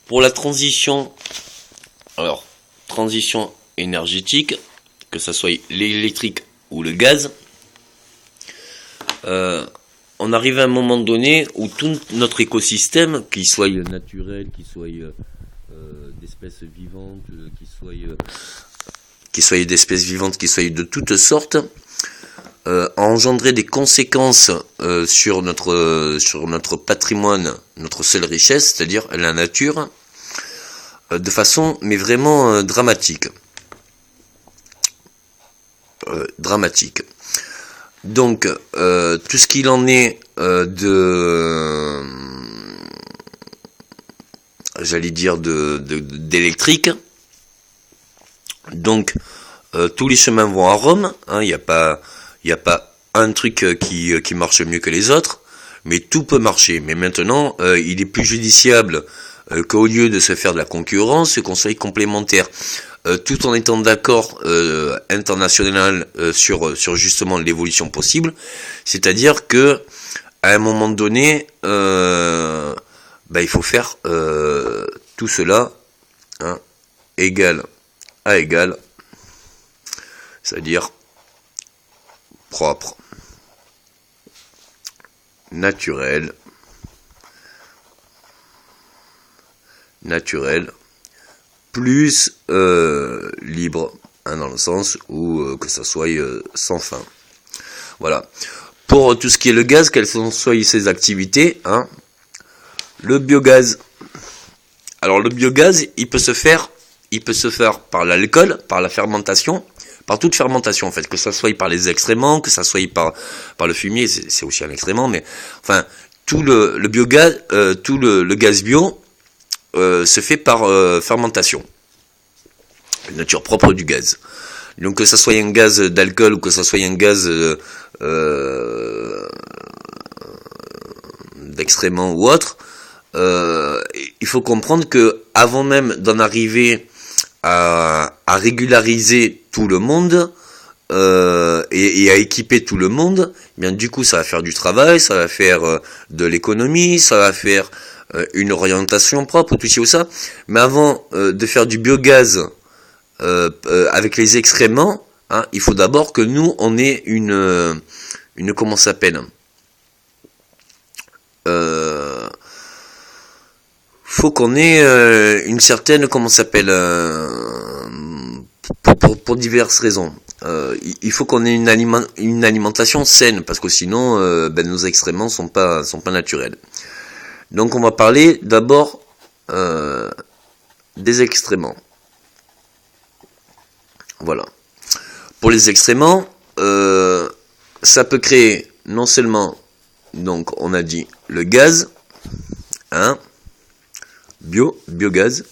pour la transition, alors, transition énergétique, que ça soit l'électrique ou le gaz, on arrive à un moment donné où tout notre écosystème, qu'il soit naturel, qu'il soit d'espèces vivantes, qu'il soit d'espèces vivantes, qu'il soit de toutes sortes, a engendré des conséquences sur notre patrimoine, notre seule richesse, c'est-à-dire la nature, de façon mais vraiment dramatique. Dramatique. Donc, tout ce qu'il en est j'allais dire d'électrique. Donc, tous les chemins vont à Rome. Il n'y a pas un truc qui marche mieux que les autres, mais tout peut marcher. Mais maintenant, il est plus judiciable qu'au lieu de se faire de la concurrence, qu'on soit complémentaire. Tout en étant d'accord international sur justement l'évolution possible, c'est-à-dire que à un moment donné, il faut faire tout cela égal à égal, c'est-à-dire propre, naturel, plus libre, dans le sens où que ça soit sans fin. Voilà. Pour tout ce qui est le gaz, quelles sont ses activités, le biogaz. Alors le biogaz, il peut se faire par l'alcool, par la fermentation, par toute fermentation en fait, que ça soit par les excréments, que ça soit par le fumier, c'est aussi un excrément, mais enfin tout le biogaz, tout le gaz bio se fait par fermentation, la nature propre du gaz. Donc que ça soit un gaz d'alcool ou que ça soit un gaz d'excréments ou autre, il faut comprendre que avant même d'en arriver à régulariser tout le monde et à équiper tout le monde, eh bien du coup ça va faire du travail, ça va faire de l'économie, ça va faire une orientation propre, tout ci ou ça. Mais avant de faire du biogaz avec les excréments, il faut d'abord que nous on ait une comment ça s'appelle, faut qu'on ait une certaine comment ça s'appelle, pour diverses raisons. Il faut qu'on ait une alimentation saine, parce que sinon nos excréments sont pas naturels. Donc on va parler d'abord des excréments. Voilà. Pour les excréments, ça peut créer non seulement, donc on a dit le gaz, biogaz,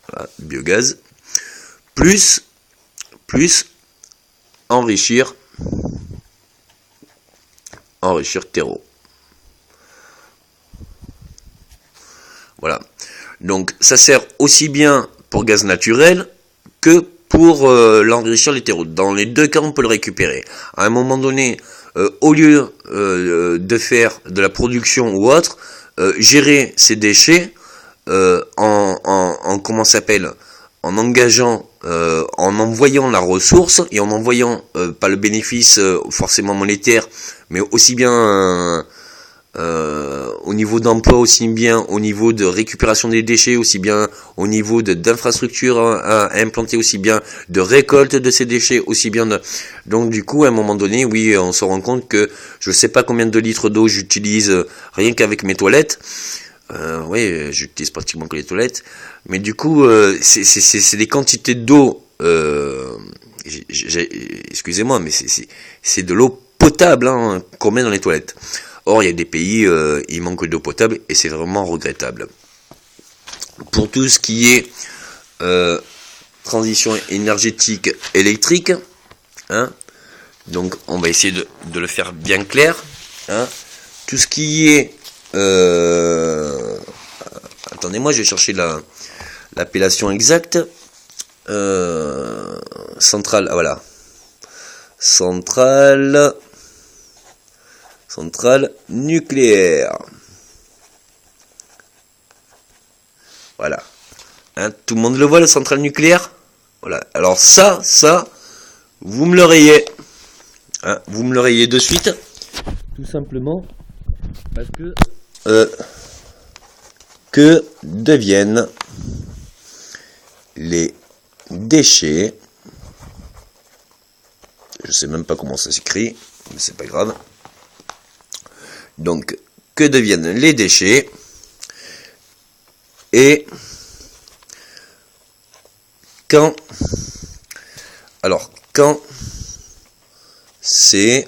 voilà, biogaz, plus enrichir terreau. Voilà. Donc ça sert aussi bien pour gaz naturel que pour l'enrichir les terreaux. Dans les deux cas, on peut le récupérer. À un moment donné, au lieu de faire de la production ou autre, gérer ces déchets en comment ça s'appelle, en engageant, en envoyant la ressource et en envoyant pas le bénéfice forcément monétaire, mais aussi bien au niveau d'emploi, aussi bien au niveau de récupération des déchets, aussi bien au niveau d'infrastructures à implanter, aussi bien de récolte de ces déchets, aussi bien de... Donc du coup, à un moment donné, oui, on se rend compte que je sais pas combien de litres d'eau j'utilise rien qu'avec mes toilettes. Oui, j'utilise pratiquement que les toilettes, mais du coup, c'est des quantités d'eau. Excusez-moi, mais c'est de l'eau potable qu'on met dans les toilettes. Or, il y a des pays, il manque d'eau potable et c'est vraiment regrettable. Pour tout ce qui est transition énergétique électrique, donc on va essayer de le faire bien clair. Tout ce qui est... attendez-moi, je vais chercher l'appellation exacte. Centrale, voilà. Centrale nucléaire. Voilà. Hein, tout le monde le voit, la centrale nucléaire. Voilà. Alors ça, vous me le rayez. Hein, vous me le rayez de suite. Tout simplement parce que deviennent les déchets. Je sais même pas comment ça s'écrit, mais c'est pas grave. Donc, que deviennent les déchets et quand c'est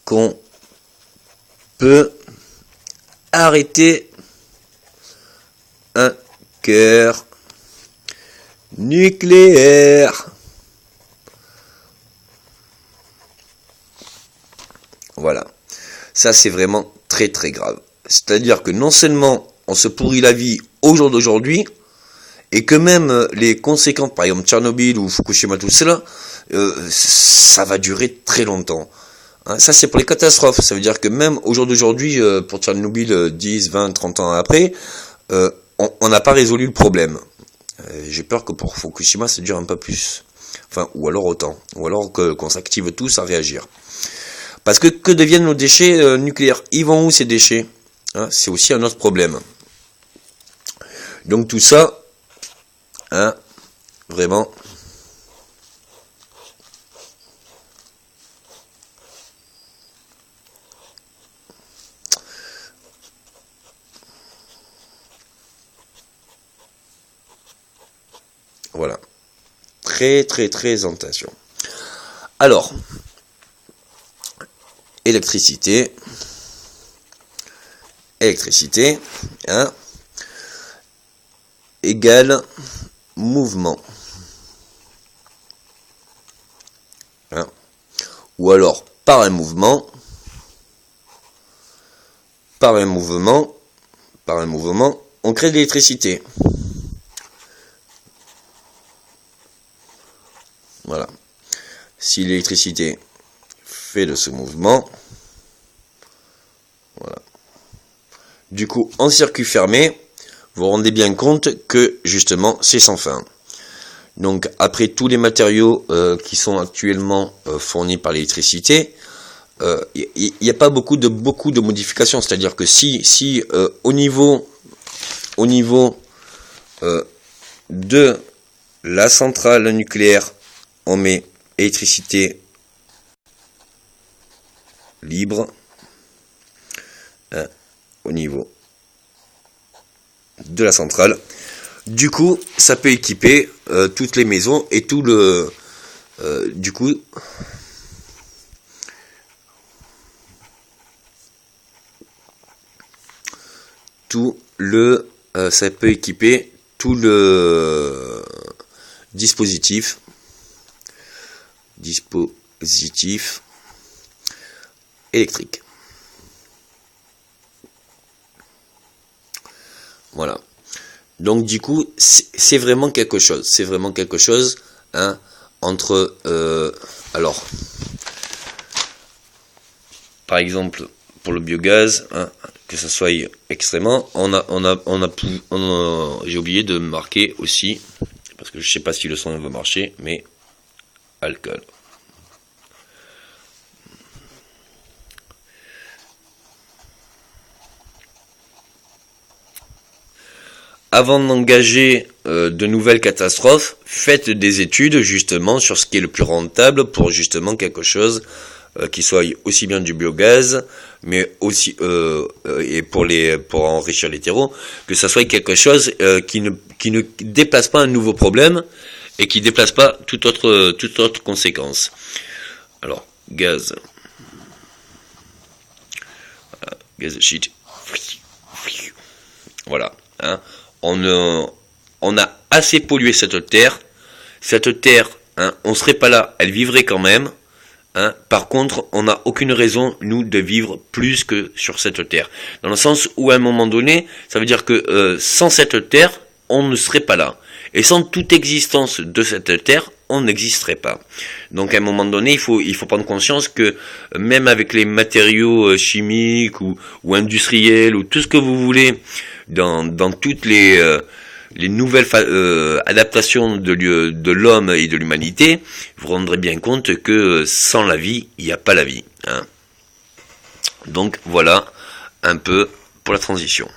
qu'on peut arrêter un cœur nucléaire. Voilà. Ça, c'est vraiment très très grave. C'est-à-dire que non seulement on se pourrit la vie au jour d'aujourd'hui, et que même les conséquences, par exemple Tchernobyl ou Fukushima, tout cela, ça va durer très longtemps. Hein, ça, c'est pour les catastrophes. Ça veut dire que même au jour d'aujourd'hui, pour Tchernobyl, 10, 20, 30 ans après, on n'a pas résolu le problème. J'ai peur que pour Fukushima, ça dure un peu plus. Enfin, ou alors autant. Ou alors qu'on s'active tous à réagir. Parce que deviennent nos déchets nucléaires? Ils vont où ces déchets? Hein, c'est aussi un autre problème. Donc tout ça, hein, vraiment, voilà, très très très attention. Alors, électricité, hein, égale mouvement. Hein, ou alors, par un mouvement, on crée de l'électricité. Voilà. Si l'électricité fait de ce mouvement, voilà. Du coup, en circuit fermé, vous vous rendez bien compte que, justement, c'est sans fin. Donc, après tous les matériaux qui sont actuellement fournis par l'électricité, il n'y a pas beaucoup de modifications. C'est-à-dire que si au niveau de la centrale nucléaire, on met électricité libre, au niveau de la centrale, du coup ça peut équiper toutes les maisons et tout le du coup ça peut équiper tout le dispositif électrique. Voilà. Donc du coup, c'est vraiment quelque chose. C'est vraiment quelque chose, hein, entre alors, par exemple, pour le biogaz, hein, que ça soit extrêmement, j'ai oublié de marquer aussi, parce que je sais pas si le son va marcher, mais alcool. Avant d'engager de nouvelles catastrophes, faites des études justement sur ce qui est le plus rentable pour justement quelque chose qui soit aussi bien du biogaz, mais aussi et pour enrichir les terreaux, que ça soit quelque chose qui ne déplace pas un nouveau problème et qui déplace pas toute autre conséquence. Alors, gaz, voilà, gaz shit, voilà, hein. On a assez pollué cette terre. Cette terre, hein, on serait pas là, elle vivrait quand même. Hein. Par contre, on n'a aucune raison, nous, de vivre plus que sur cette terre. Dans le sens où, à un moment donné, ça veut dire que sans cette terre, on ne serait pas là. Et sans toute existence de cette terre, on n'existerait pas. Donc, à un moment donné, il faut prendre conscience que même avec les matériaux chimiques ou industriels ou tout ce que vous voulez, dans toutes les nouvelles adaptations de l'homme et de l'humanité, vous vous rendrez bien compte que sans la vie, il n'y a pas la vie. Hein. Donc voilà un peu pour la transition.